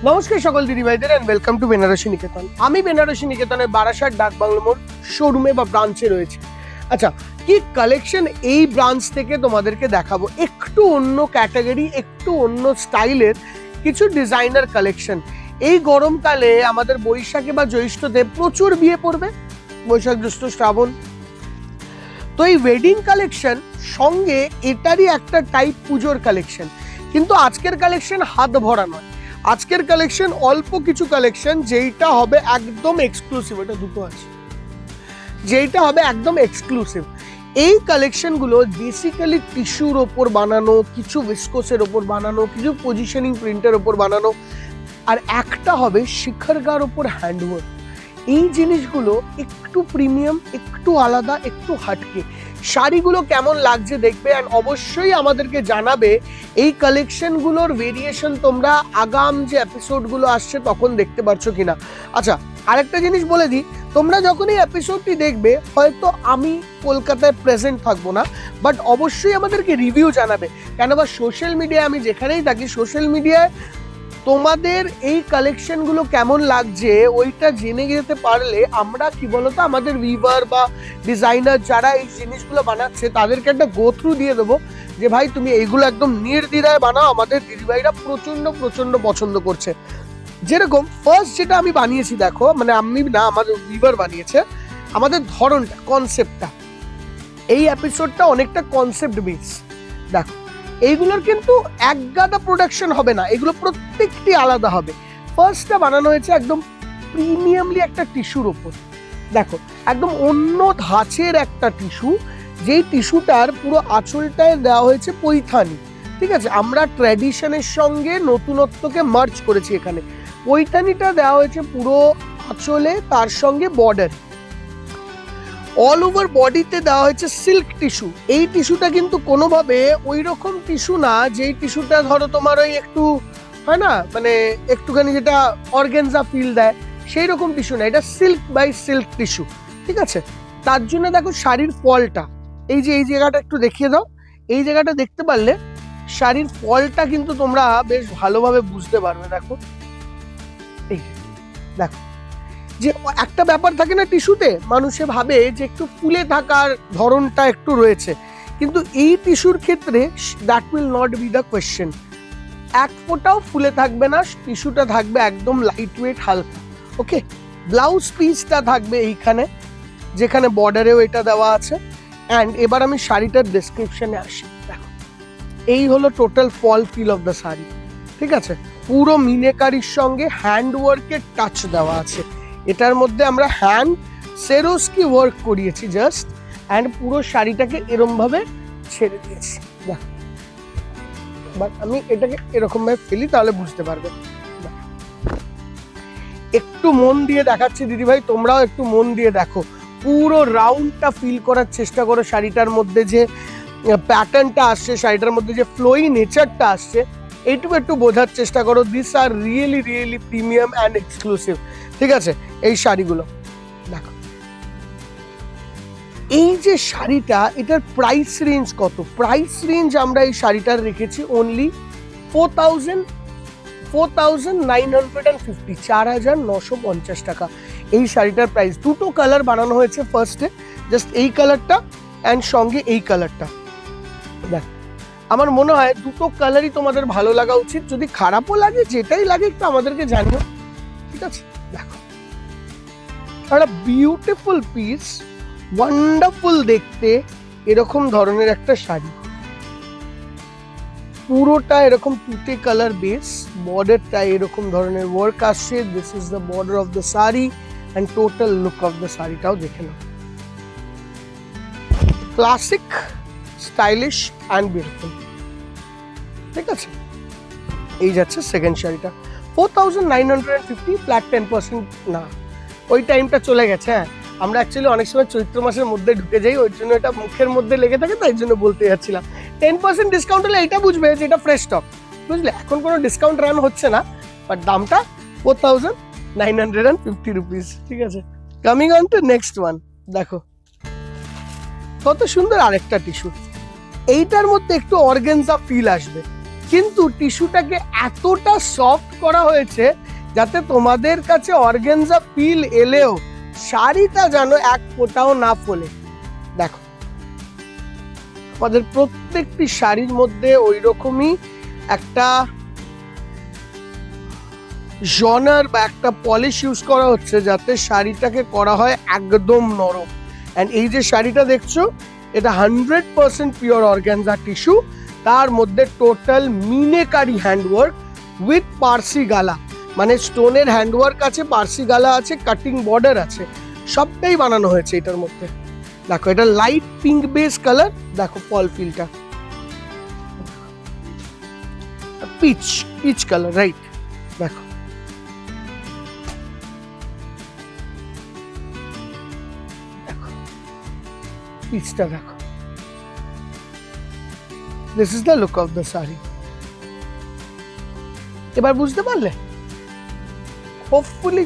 নমস্কার সকল দিদি ভাইদের এন্ড ওয়েলকাম টু বেনারসি নিকেতন। আমি বেনারসি নিকেতনের বারাসাত ডাকবাংলো মোড় শোরুমে বা ব্রাঞ্চে রয়েছে। আচ্ছা, কি কালেকশন এই ব্রাঞ্চ থেকে তোমাদেরকে দেখাবো, একটু অন্য ক্যাটাগরি, একটু অন্য স্টাইলের কিছু ডিজাইনার কালেকশন। এই গরমকালে আমাদের বৈশাখে বা জ্যৈষ্ঠতে প্রচুর বিয়ে পড়বে, বৈশাখ জ্যৈষ্ঠ শ্রাবণ। তো এই ওয়েডিং কালেকশন সঙ্গে এটারই একটা টাইপ পুজোর কালেকশন, কিন্তু আজকের কালেকশন হাত ভরা নয়। আজকের কালেকশন অল্প কিছু কালেকশন, যেইটা হবে একদম এক্সক্লুসিভ। এটা দুটো আছে, যেইটা হবে একদম এক্সক্লুসিভ। এই কালেকশনগুলো বেসিক্যালি টিস্যুর ওপর বানানো, কিছু ভিসকোসের ওপর বানানো, কিছু পজিশনিং প্রিন্টের ওপর বানানো, আর একটা হবে শিখরগার ওপর হ্যান্ডওয়ার্ক। এই জিনিসগুলো একটু প্রিমিয়াম, একটু আলাদা, একটু হাটকে। শাড়িগুলো কেমন লাগছে দেখবে, আর অবশ্যই আমাদেরকে জানাবে এই কালেকশনগুলোর ভেরিয়েশন তোমরা আগাম যে এপিসোডগুলো আসছে তখন দেখতে পারছো কিনা। আচ্ছা, আরেকটা জিনিস বলে দিই, তোমরা যখন এই এপিসোডটি দেখবে হয়তো আমি কলকাতায় প্রেজেন্ট থাকবো না, বাট অবশ্যই আমাদেরকে রিভিউ জানাবে। কেন বা সোশ্যাল মিডিয়ায় আমি যেখানেই থাকি, সোশ্যাল মিডিয়ায় তোমাদের এই কালেকশনগুলো কেমন লাগছে ওইটা জেনে যেতে পারলে আমরা কি বলতো আমাদের উইভার বা ডিজাইনার যারা এই জিনিসগুলো বানাচ্ছে তাদেরকে একটা গো থ্রু দিয়ে দেবো যে ভাই তুমি এইগুলো একদম নির্দ্বিধায় বানাও, আমাদের দিদিভাইরা প্রচন্ড প্রচন্ড পছন্দ করছে। যেরকম ফার্স্ট যেটা আমি বানিয়েছি, দেখো, মানে আমি না, আমাদের উইভার বানিয়েছে। আমাদের ধরনটা, কনসেপ্টটা, এই এপিসোডটা অনেকটা কনসেপ্ট বেস। দেখো, এইগুলোর কিন্তু একগাদা প্রোডাকশন হবে না, এগুলো প্রত্যেকটি আলাদা হবে। ফার্স্টটা বানানো হয়েছে একদম প্রিমিয়ামলি একটা টিস্যুর ওপর। দেখো, একদম অন্য ধাঁচের একটা টিস্যু, যেই টিস্যুটার পুরো আঁচলটায় দেওয়া হয়েছে পৈথানি। ঠিক আছে, আমরা ট্র্যাডিশনের সঙ্গে নতুনত্বকে মার্জ করেছি। এখানে পৈথানিটা দেওয়া হয়েছে পুরো আঁচলে, তার সঙ্গে বর্ডার। অল ওভার বডিতে দেওয়া হয়েছে সিল্ক টিস্যু। এই টিস্যুটা কিন্তু কোনোভাবে ওই রকম টিস্যু না যেই টিস্যুটা ধরো তোমার ওই একটু হয় না, মানে একটুখানি যেটা অর্গানজা ফিল দেয়, সেই রকম টিস্যু না, এটা সিল্ক বাই সিল্ক টিস্যু। ঠিক আছে, তার জন্য দেখো শাড়ির ফলটা, এই যে এই জায়গাটা একটু দেখিয়ে দাও, এই জায়গাটা দেখতে পারলে শাড়ির ফলটা কিন্তু তোমরা বেশ ভালোভাবে বুঝতে পারবে। দেখো, এই দেখো, যে একটা ব্যাপার থাকে না টিস্যুতে, মানুষে ভাবে যে একটু ফুলে থাকার ধরনটা একটু রয়েছে, কিন্তু এই টিস্যুর ক্ষেত্রে that will not be the question. এক ফোঁটাও ফুলে থাকবে না, টিস্যুটা থাকবে একদম লাইট ওয়েট, হালকা। ওকে, ব্লাউজ পিসটা থাকবে এইখানে, যেখানে বর্ডারেও এটা দেওয়া আছে। অ্যান্ড এবার আমি শাড়িটার ডেসক্রিপশনে আসি। দেখো, এই হলো total fall feel of the sari. ঠিক আছে, পুরো মিনেকারির সঙ্গে হ্যান্ডওয়ার্কের টাচ দেওয়া আছে। এটার মধ্যে আমরা হ্যান্ড সেরোস্কি ওয়ার্ক করিয়েছি জাস্ট, অ্যান্ড পুরো শাড়িটাকে এরম ভাবে ছেড়ে দিয়েছি। দেখো, বাট আমি এটাকে এরকম ভাবে ফেলি, তাহলে বুঝতে পারবে। একটু মন দিয়ে দেখাচ্ছি দিদিভাই, তোমরাও একটু মন দিয়ে দেখো, পুরো রাউন্ডটা ফিল করার চেষ্টা করো। শাড়িটার মধ্যে যে প্যাটার্নটা আসছে, শাড়িটার মধ্যে যে ফ্লোয়ি নেচারটা আসছে, এইটুকু একটু বোঝার চেষ্টা করো। This are really really premium and exclusive. ঠিক আছে, এই শাড়িগুলো দেখো, এই যে শাড়িটা, এটার প্রাইস রেঞ্জ কত? প্রাইস রেঞ্জ আমরা এই শাড়িটার রেখেছি অনলি 4,950, 4,950 টাকা এই শাড়িটার প্রাইস। দুটো কালার বানানো হয়েছে ফার্স্টে, জাস্ট এই কালারটা অ্যান্ড সঙ্গে এই কালারটা। দেখ, আমার মনে হয় দুটো কালারই তোমাদের ভালো লাগা উচিত। যদি খারাপও লাগে, যেটাই লাগে একটু আমাদেরকে জানিও। ঠিক আছে, দেখো, একটা বিউটিফুল পিস, ওয়ান্ডারফুল দেখতে এরকম ধরনের একটা শাড়ি, পুরোটা এরকম তুতে কালার বেস, বর্ডারটা এরকম ধরনের ওয়ার্ক আসছে। This is the border of the sari and total look of the শাড়িটাও দেখে নাও। Classic, stylish and beautiful. ঠিক আছে, এই যাচ্ছে সেকেন্ড শাড়িটা, 4,950, ফ্ল্যাট 10% না, ওই টাইমটা চলে গেছে। হ্যাঁ, আমরা অ্যাকচুয়ালি অনেক সময় চৈত্র মাসের মধ্যে ঢুকে যাই, ওই জন্য এটা মুখের মধ্যে লেগে থাকে, তাই জন্য বলতে যাচ্ছিলাম। 10% ডিসকাউন্ট হলে এটা বুঝবে যে এটা ফ্রেশ স্টক, বুঝলে? এখন কোনো ডিসকাউন্ট রান হচ্ছে না, বাট দামটা 4,950 রুপিস। ঠিক আছে, coming on to next one. দেখো কত সুন্দর আরেকটা টিস্যু, এইটার মধ্যে একটু অর্গানজা ফিল আসবে। কিন্তু টিস্যুটাকে এতটা সফট করা হয়েছে যাতে তোমাদের কাছে অর্গানজা ফিল এলেও শাড়িটা যেন এক ফোঁটাও না ফোলে। দেখো আমাদের প্রত্যেকটি শাড়ির মধ্যে ওই রকমই একটা জনার বা একটা পলিশ ইউজ করা হচ্ছে যাতে শাড়িটাকে করা হয় একদম নরম। অ্যান্ড এই যে শাড়িটা দেখছো এটা 100% পিওর অর্গানজা টিস্যু, তার মধ্যে total meenakari handwork with Parsi gala, মানে স্টোনের হ্যান্ডওয়ার্ক আছে, পার্সি গালা আছে, কাটিং বর্ডার আছে, সবটাই বানানো হয়েছে এটার মধ্যে। দেখো এটা লাইট পিঙ্ক বেস কালার, দেখো ফল ফিলটা পিচ পিচ কালার, রাইট? দেখো দেখো পিচটা দেখো। This is the look of the sari. এবার বুঝতে পারলে? হোপফুলি